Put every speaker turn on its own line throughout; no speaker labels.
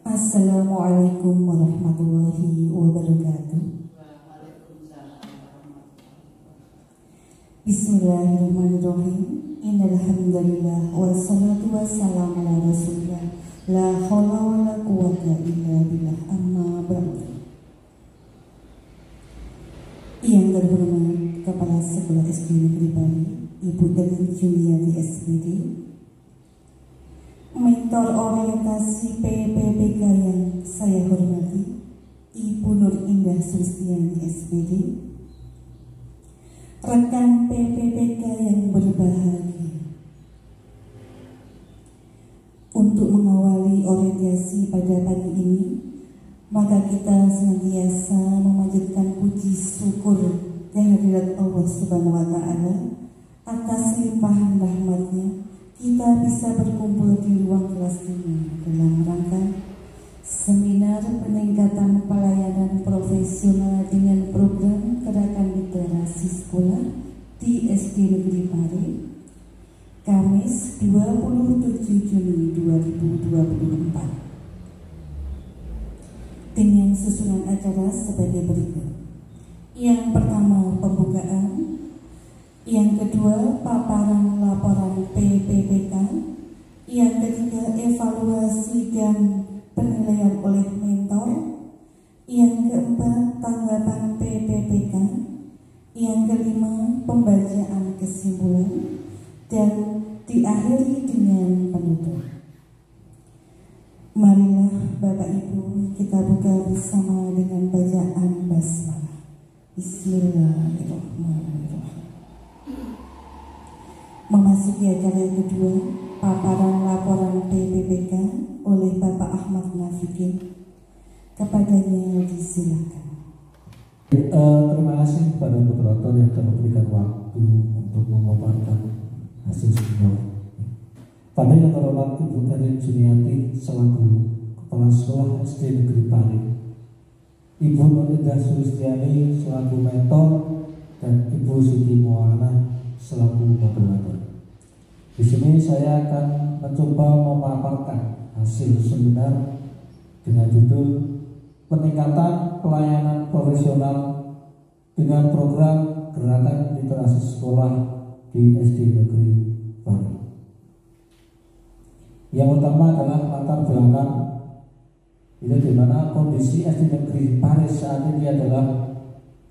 Assalamualaikum warahmatullahi wabarakatuh. Bismillahirrahmanirrahim. Innal hamdalillah wassalatu wassalamu ala rasulillah. La haula wala quwwata illa billah. Amma ba'du. Yang terhormat Kepala Sekolah SD Negeri Bali, Ibu Datin Juliati SPD, Mentor Orientasi PPPK yang saya hormati, Ibu Nur Indah Sustiani SPD, rekan PPPK yang berbahagia. Untuk mengawali orientasi pada pagi ini, maka kita senantiasa memanjatkan puji syukur kehadirat Allah Subhanahu wa Ta'ala atas limpahan rahmatnya. Kita bisa berkumpul di ruang kelas ini dalam rangka seminar peningkatan pelayanan profesional dengan program gerakan literasi sekolah di SD Negeri Pare, Kamis 27 Juni 2024. Dengan susunan acara sebagai berikut. Yang pertama, pembukaan. Yang kedua, paparan laporan PPPK. Yang ketiga, evaluasi dan penilaian oleh mentor. Yang keempat, tanggapan PPPK. Yang kelima, pembacaan kesimpulan. Dan diakhiri dengan penutup. Marilah Bapak Ibu kita buka bersama dengan bacaan basmalah. Bismillahirrahmanirrahim. Memasuki acara yang kedua, paparan laporan PPPK oleh Bapak Ahmad Nafikin. Kepadanya disilakan.
Terima kasih kepada moderator yang telah memberikan waktu untuk memaparkan hasil semua. Pada yang terhormat Ibu Datin Juliati selaku Kepala Sekolah SD Negeri Pare, Ibu Nur Indah Sustiani selaku mentor, dan Ibu Siti Moana selaku moderator. Di sini saya akan mencoba memaparkan hasil seminar dengan judul peningkatan pelayanan profesional dengan program gerakan literasi sekolah di SD Negeri Pare. Yang utama adalah latar belakang itu di mana kondisi SD Negeri Pare saat ini adalah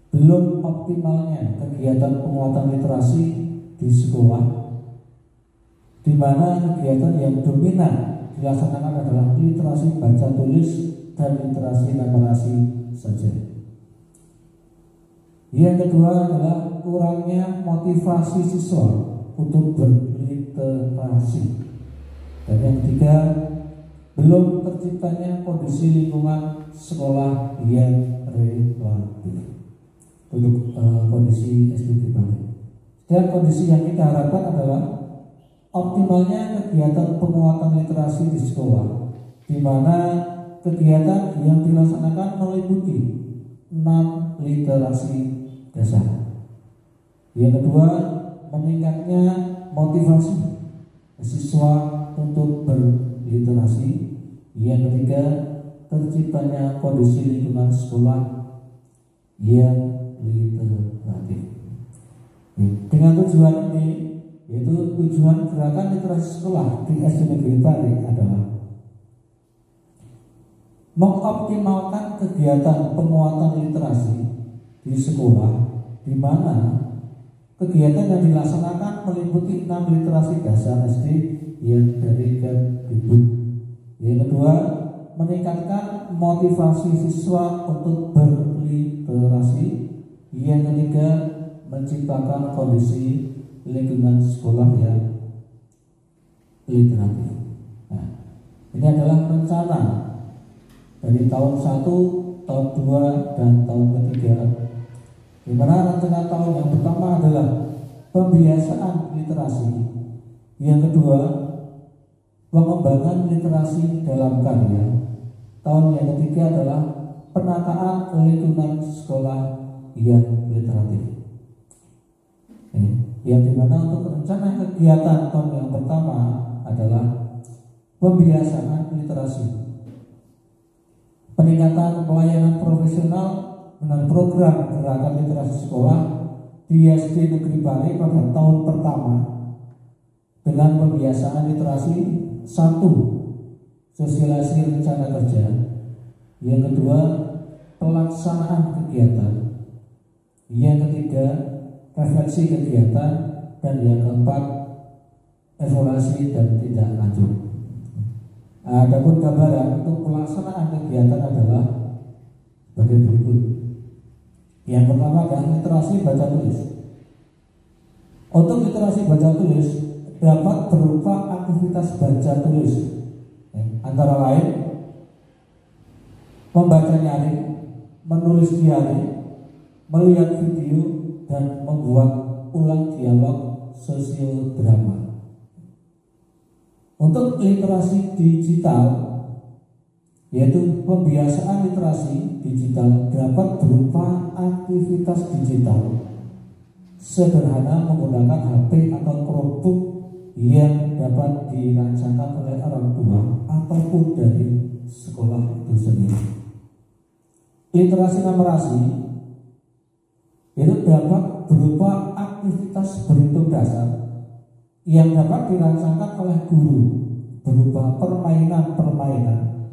belum optimalnya kegiatan penguatan literasi di sekolah, di mana kegiatan yang dominan dilaksanakan adalah literasi baca tulis dan literasi numerasi saja. Yang kedua adalah kurangnya motivasi siswa untuk berliterasi. Dan yang ketiga, belum terciptanya kondisi lingkungan sekolah yang relatif untuk kondisi SD Bali. Dan kondisi yang kita harapkan adalah optimalnya kegiatan penguatan literasi di sekolah, di mana kegiatan yang dilaksanakan meliputi 6 literasi dasar. Yang kedua, meningkatnya motivasi siswa untuk berliterasi. Yang ketiga, terciptanya kondisi lingkungan sekolah yang literatif. Dengan tujuan ini, yaitu tujuan gerakan literasi sekolah di SD Negeri Pare adalah mengoptimalkan kegiatan penguatan literasi di sekolah, di mana kegiatan yang dilaksanakan meliputi 6 literasi dasar SD yang dari Kemdikbud. Yang kedua, meningkatkan motivasi siswa untuk berliterasi. Yang ketiga, menciptakan kondisi lingkungan sekolah yang literatif. Nah, ini adalah rencana dari tahun 1, tahun 2, dan tahun ketiga. Di mana rencana tahun yang pertama adalah pembiasaan literasi. Yang kedua, pengembangan literasi dalam karya. Tahun yang ketiga adalah penataan lingkungan sekolah yang literatif. Yang dimana untuk rencana kegiatan tahun yang pertama adalah pembiasaan literasi. peningkatan pelayanan profesional dengan program gerakan literasi sekolah di SD Negeri Pare pada tahun pertama dengan pembiasaan literasi 1. Sosialisasi rencana kerja. Yang kedua, pelaksanaan kegiatan. Yang ketiga, refleksi kegiatan. Dan yang keempat, evaluasi dan tindak lanjut. Adapun gambaran untuk pelaksanaan kegiatan adalah sebagai berikut. Yang pertama adalah literasi baca tulis. Untuk literasi baca tulis dapat berupa aktivitas baca tulis, antara lain membaca nyaring, menulis diari, melihat video, dan membuat ulang dialog sosiodrama. Untuk literasi digital, yaitu pembiasaan literasi digital dapat berupa aktivitas digital sederhana menggunakan HP atau Chromebook yang dapat dirancangkan oleh orang tua ataupun dari sekolah itu sendiri. Literasi numerasi itu dapat berupa aktivitas berhitung dasar yang dapat dirancangkan oleh guru berupa permainan-permainan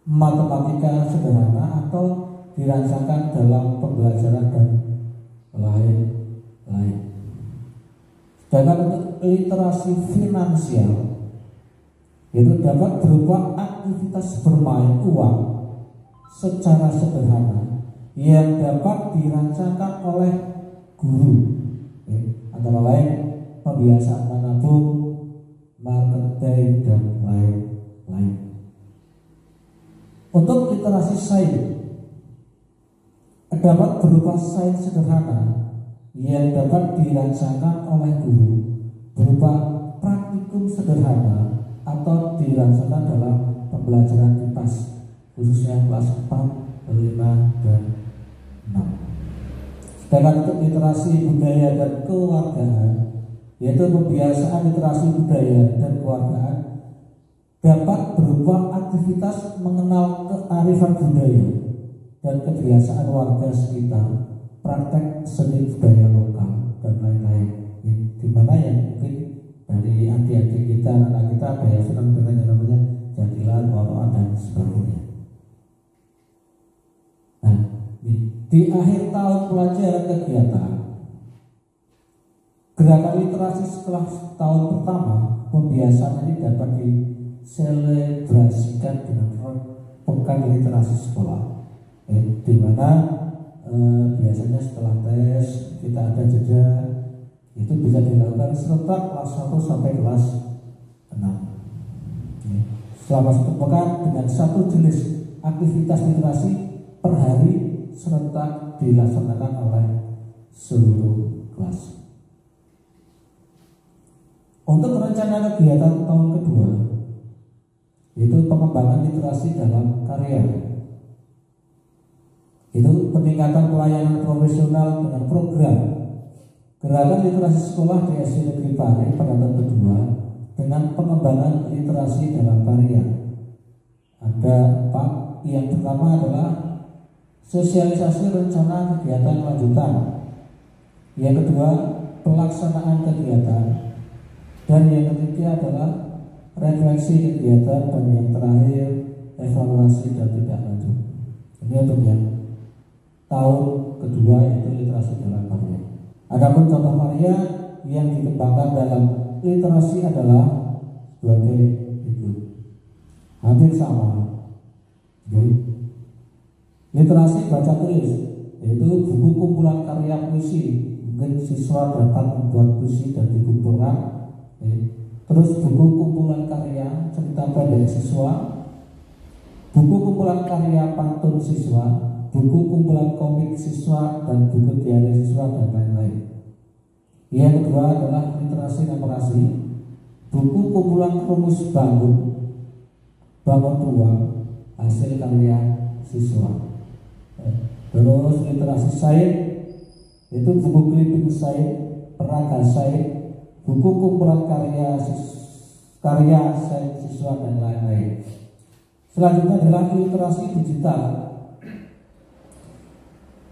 matematika sederhana atau dirancangkan dalam pembelajaran dan lain-lain. Sedangkan untuk literasi finansial itu dapat berupa aktivitas bermain uang secara sederhana yang dapat dirancangkan oleh guru, antara lain pembiasaan menabung, marketing, dan lain-lain. Untuk literasi sains dapat berupa sains sederhana yang dapat dirancangkan oleh guru berupa praktikum sederhana atau dirancangkan dalam pembelajaran IPAS khususnya kelas 4, 5, dan 6. Sedangkan untuk literasi budaya dan kewargaan, yaitu pembiasaan literasi budaya dan kewargaan dapat berupa aktivitas mengenal kearifan budaya dan kebiasaan warga sekitar, praktek seni budaya lokal, dan lain-lain. Di mana yang mungkin dari adik-adik kita, anak kita ada yang senang dengan yang namanya jadilan, woroan, dan sebagainya. Nah, di akhir tahun pelajaran kegiatan gerakan literasi setelah tahun pertama, pembiasaan ini dapat diselebrasikan dengan pekan literasi sekolah, di mana biasanya setelah tes kita ada jeda, itu bisa dilakukan serentak kelas 1 sampai kelas 6. Selama satu pekan dengan satu jenis aktivitas literasi per hari serentak dilaksanakan oleh seluruh kelas. Untuk rencana kegiatan tahun kedua, itu pengembangan literasi dalam karya, itu peningkatan pelayanan profesional dengan program gerakan literasi sekolah di SD Negeri Pare pada tahun kedua dengan pengembangan literasi dalam karya. Ada 4. Yang pertama adalah sosialisasi rencana kegiatan lanjutan. Yang kedua, pelaksanaan kegiatan. Dan yang ketiga adalah refleksi kegiatan, dan yang terakhir evaluasi dan tindak lanjut. Ini untuk yang tahun kedua, yaitu literasi dalam karya. Adapun contoh karya yang dikembangkan dalam literasi adalah sebagai berikut. Hampir sama. Literasi baca tulis, yaitu buku kumpulan karya puisi. Mungkin siswa dapat membuat puisi dan dikumpulkan. Terus buku kumpulan karya cerita pendek siswa, buku kumpulan karya pantun siswa, buku kumpulan komik siswa, dan buku diari siswa, dan lain-lain. Yang kedua adalah literasi numerasi, buku kumpulan rumus bangun ruang, hasil karya siswa. Terus literasi sains, itu buku clipping sains, peraga sains, buku kumpulan karya sains siswa, dan lain-lain. Selanjutnya adalah literasi digital,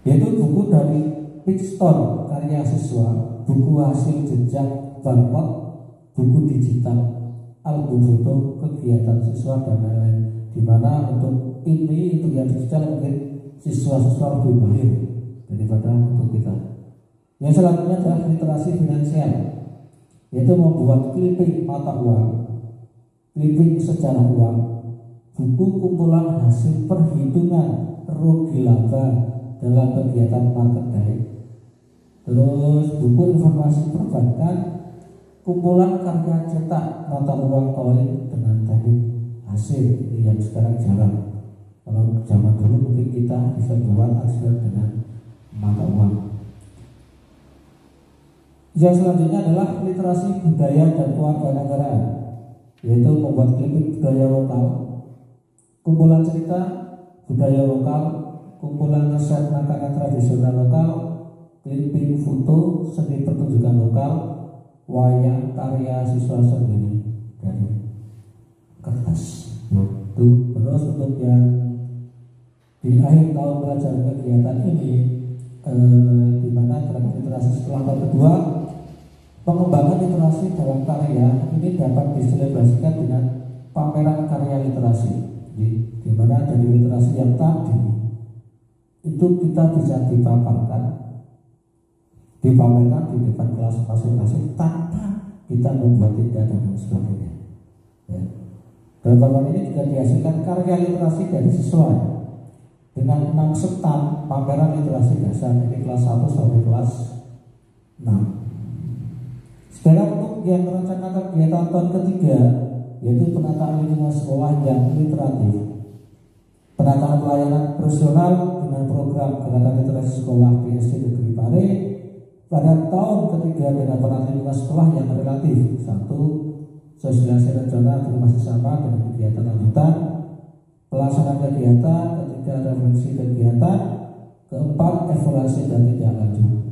yaitu buku dari Pitstone karya siswa, buku hasil jejak barcode, buku digital, album foto kegiatan siswa dan lain-lain. Dimana untuk ini, untuk yang digital mungkin siswa-siswa lebih mahir daripada untuk kita. Yang selanjutnya adalah literasi finansial, yaitu membuat clipping mata uang, clipping sejarah uang, buku kumpulan hasil perhitungan rugi laba dalam kegiatan market day, terus buku informasi perbankan, kumpulan karya cetak mata uang koin dengan teknik hasil yang sekarang jarang. Kalau zaman dulu mungkin kita bisa buat hasil dengan mata uang. Yang selanjutnya adalah literasi budaya dan kewarganegaraan, yaitu membuat clipping budaya lokal, kumpulan cerita budaya lokal, kumpulan resep makanan tradisional lokal, clipping foto seni pertunjukan lokal, wayang karya siswa sendiri dari kertas. Itu terus untuk yang di akhir tahun pelajaran kegiatan ini, di mana dalam literasi setelah tahun kedua, pengembangan literasi dalam karya ini dapat diselebrasikan dengan pameran karya literasi, di mana dari literasi yang tadi itu kita bisa dipaparkan, dipamerkan di depan kelas masing-masing tanpa kita membuat tindak dan sebagainya. Ya. Dalam pameran ini juga dihasilkan karya literasi dari siswa dengan 6 stand pameran literasi dasar dari kelas 1 sampai kelas 6. Sekarang untuk yang merencanakan kegiatan tahun ketiga, yaitu penataan lingkungan sekolah yang literatif, penataan pelayanan profesional dengan program gerakan literasi sekolah di SD Negeri Pare pada tahun ketiga dengan penataan lingkungan sekolah yang relatif. 1. Sosialisasi rencana masih sama dengan kegiatan lanjutan, pelaksanaan kegiatan, ketiga refleksi kegiatan, keempat evaluasi dan tindak lanjut.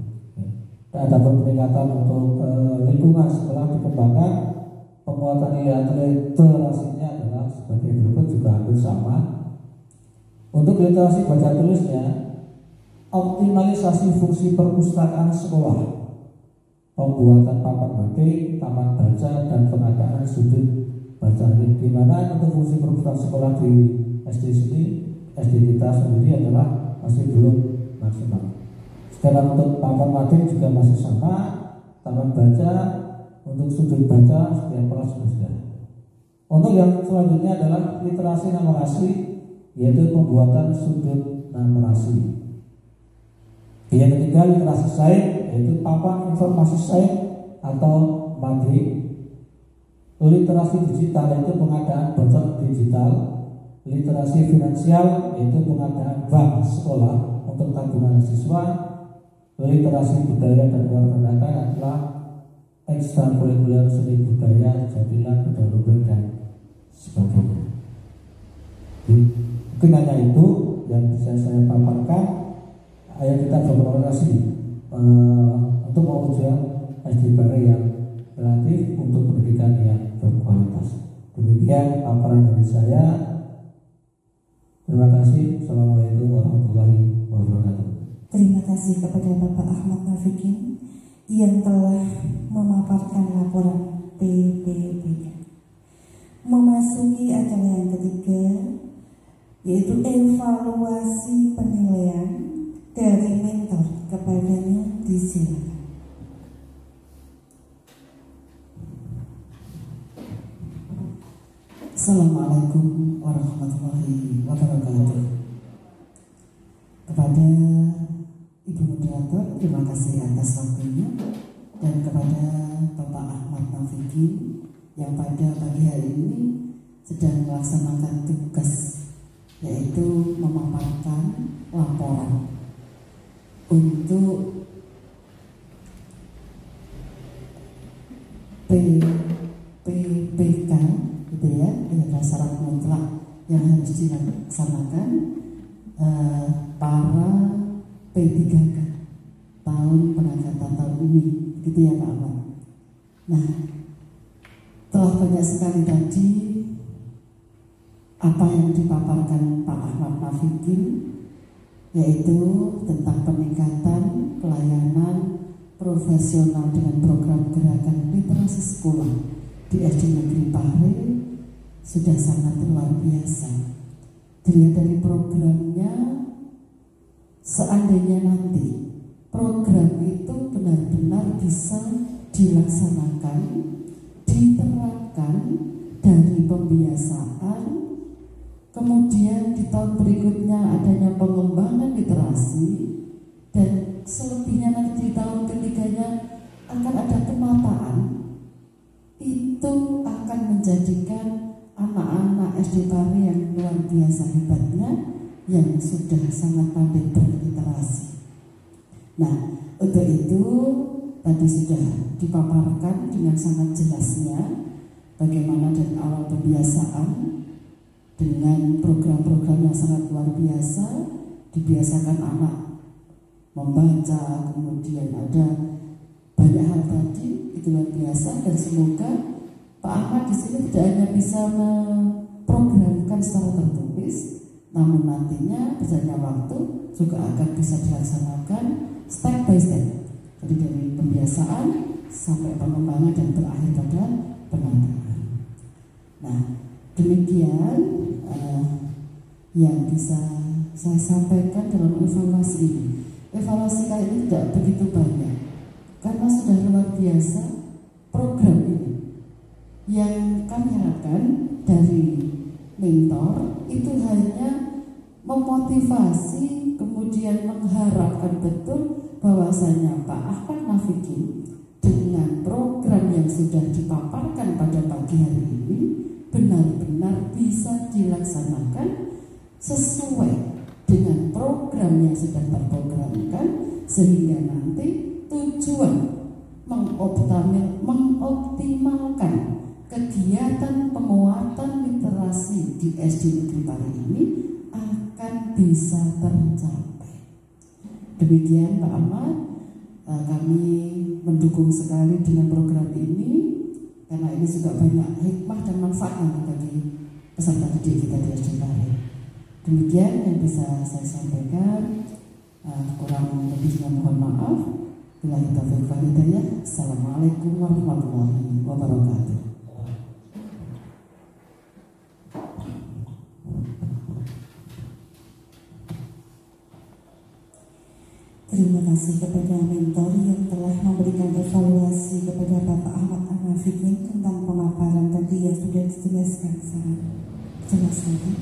Ada peningkatan untuk lingkungan setelah dikembangkan, penguatan nilai literasinya adalah sebagai berikut juga hampir sama. Untuk literasi baca tulisnya, optimalisasi fungsi perpustakaan sekolah, pembuatan papan batik, taman baca, dan pengadaan sudut baca. Di mana untuk fungsi perpustakaan sekolah di SD sini, SD kita sendiri adalah masih belum maksimal. Sekarang untuk papan batik juga masih sama, taman baca, untuk sudut baca setiap kelas sudah. Untuk yang selanjutnya adalah literasi numerasi, yaitu pembuatan sudut numerasi. Yang ketiga literasi sains, yaitu papan informasi sains atau MADI. Literasi digital yaitu pengadaan bacot digital. Literasi finansial yaitu pengadaan bank sekolah untuk tabungan siswa. Literasi budaya dan kewarganegaraan adalah ekstrakurikuler seni budaya, jadilan, budaya luhur dan sebagainya. Mungkin hanya itu yang bisa saya paparkan. Ayo kita berkomunikasi untuk mewujudkan SD Pare yang relatif untuk pendidikan yang berkualitas. Demikian paparan dari saya. Terima kasih. Assalamualaikum warahmatullahi wabarakatuh.
Terima kasih kepada Bapak Ahmad Nafikin yang telah memaparkan laporan PPB. Memasuki acara yang ketiga, yaitu evaluasi penilaian dari mentor kepadanya, disilakan.
Assalamualaikum warahmatullahi wabarakatuh. Kepada Ibu Moderator, terima kasih atas waktunya, dan kepada Bapak Ahmad Nafikin yang pada pagi hari ini sedang melaksanakan tugas, yaitu memaparkan laporan untuk PPK, gitu ya. Ini adalah syarat mutlak yang harus dilaksanakan para P3K tahun penangkatan tahun ini, gitu ya Pak Ahmad. Nah, telah banyak sekali tadi apa yang dipaparkan Pak Ahmad Nafikin, yaitu tentang peningkatan pelayanan profesional dengan program gerakan literasi sekolah di SD Negeri Pare sudah sangat luar biasa. Dilihat dari programnya, seandainya nanti program itu benar-benar bisa dilaksanakan, diterapkan dari pembiasaan, kemudian di tahun berikutnya adanya pengembangan literasi, dan selebihnya nanti di tahun ketiganya akan ada penataan, itu akan menjadikan anak-anak SD Pare yang luar biasa hebatnya, yang sudah sangat pandai berliterasi. Nah, untuk itu tadi sudah dipaparkan dengan sangat jelasnya bagaimana dari awal pembiasaan dengan program-program yang sangat luar biasa, dibiasakan anak membaca, kemudian ada banyak hal tadi, itu luar biasa. Dan semoga Pak Ahmad di sini tidak hanya bisa memprogramkan secara tertulis, namun nantinya berjalannya waktu juga akan bisa dilaksanakan step by step. Jadi dari pembiasaan sampai pengembangan dan berakhir pada penataan. Nah, demikian yang bisa saya sampaikan dalam evaluasi ini. Evaluasi kali ini tidak begitu banyak karena sudah luar biasa program ini. Yang kami harapkan dari mentor itu hanya memotivasi, kemudian mengharapkan betul bahwasanya Pak Ahmad Nafikin dengan program yang sudah dipaparkan pada pagi hari ini benar-benar bisa dilaksanakan sesuai dengan program yang sudah terprogramkan, sehingga nanti tujuan mengoptimalkan kegiatan penguatan literasi di SD Negeri Pare ini akan bisa tercapai. Demikian Pak Ahmad, kami mendukung sekali dengan program ini karena ini juga banyak hikmah dan manfaatnya bagi peserta didik kita di SD Pare. Demikian yang bisa saya sampaikan, kurang lebihnya mohon maaf. Billahi taufiq wal hidayah. Assalamualaikum warahmatullahi wabarakatuh.
Terima kasih kepada mentor yang telah memberikan evaluasi kepada Bapak Ahmad Nafikin tentang pemaparan tadi yang sudah dijelaskan sangat jelas tadi.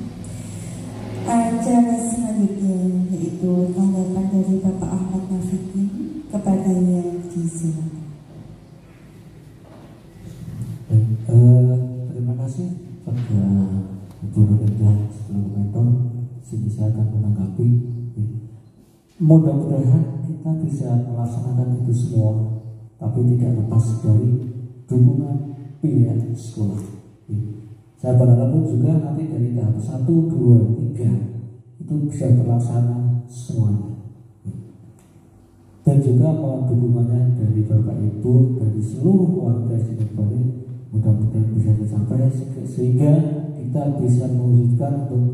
Acara selanjutnya yaitu tanggapan dari Bapak Ahmad Nafikin kepadanya disilakan.
Terima kasih kepada Ibu Roda seluruh mentor. Saya akan menanggapi. Mudah-mudahan kita bisa melaksanakan itu semua, tapi tidak lepas dari dukungan pihak sekolah. Saya berharap juga nanti dari tahap 1, 2, 3 itu bisa terlaksana semuanya. Dan juga mohon dukungannya dari Bapak Ibu, dari seluruh warga SD Pare, mudah-mudahan bisa tercapai sehingga kita bisa mewujudkan untuk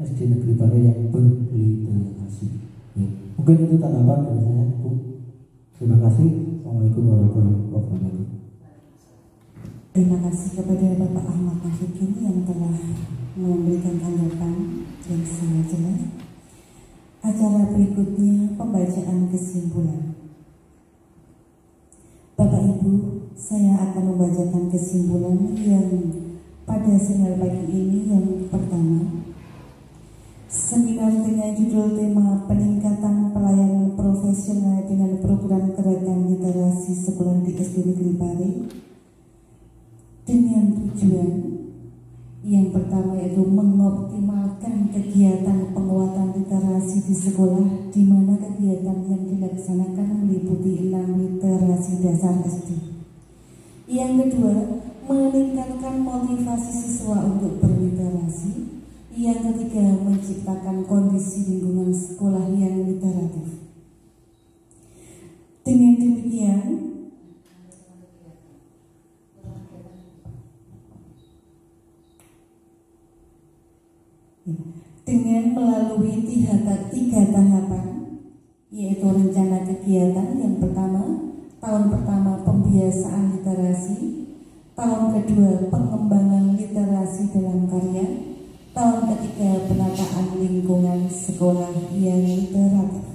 SD Negeri Pare yang berliterasi. Mungkin itu tanggapan dari saya, Bu. Terima kasih. Assalamualaikum warahmatullahi wabarakatuh.
Terima kasih kepada Bapak Ahmad Nafikin yang telah memberikan tanggapan yang sangat jelas. Acara berikutnya pembacaan kesimpulan. Bapak Ibu, saya akan membacakan kesimpulan yang pada seminar pagi ini. Yang pertama, seminar dengan judul tema peningkatan pelayanan profesional dengan program gerakan literasi sekolah di SD Negeri Pare dengan tujuan yang pertama yaitu mengoptimalkan kegiatan penguatan literasi di sekolah, di mana kegiatan yang dilaksanakan meliputi 6 literasi dasar SD. Yang kedua, meningkatkan motivasi siswa untuk berliterasi. Yang ketiga, menciptakan kondisi lingkungan sekolah yang literatif. Dengan demikian, dengan melalui tiga tahapan, yaitu rencana kegiatan yang pertama, tahun pertama pembiasaan literasi, tahun kedua pengembangan literasi dalam karya, tahun ketiga penataan lingkungan sekolah yang literatif.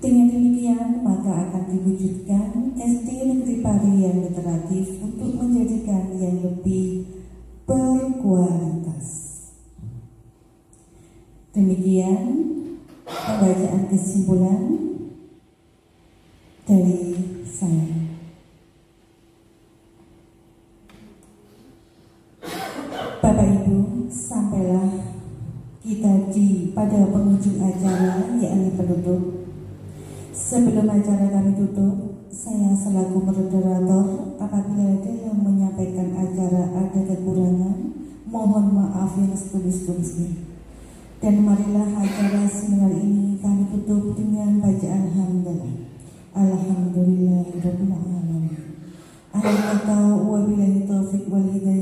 Dengan demikian, maka akan diwujudkan SD Negeri Pari yang literatif untuk menjadikan yang lebih berkualitas. Demikian pembacaan kesimpulan dari saya. Bapak Ibu, sampailah kita pada penghujung acara, yakni penutup. Sebelum acara kami tutup, saya selaku moderator, apabila ada yang menyampaikan acara ada kekurangan, mohon maaf yang setulus-tulusnya. Dan marilah acara seminar ini kami tutup dengan bacaan hamdalah. Alhamdulillahirabbil alamin. Wabillahi taufiq wal hidayah.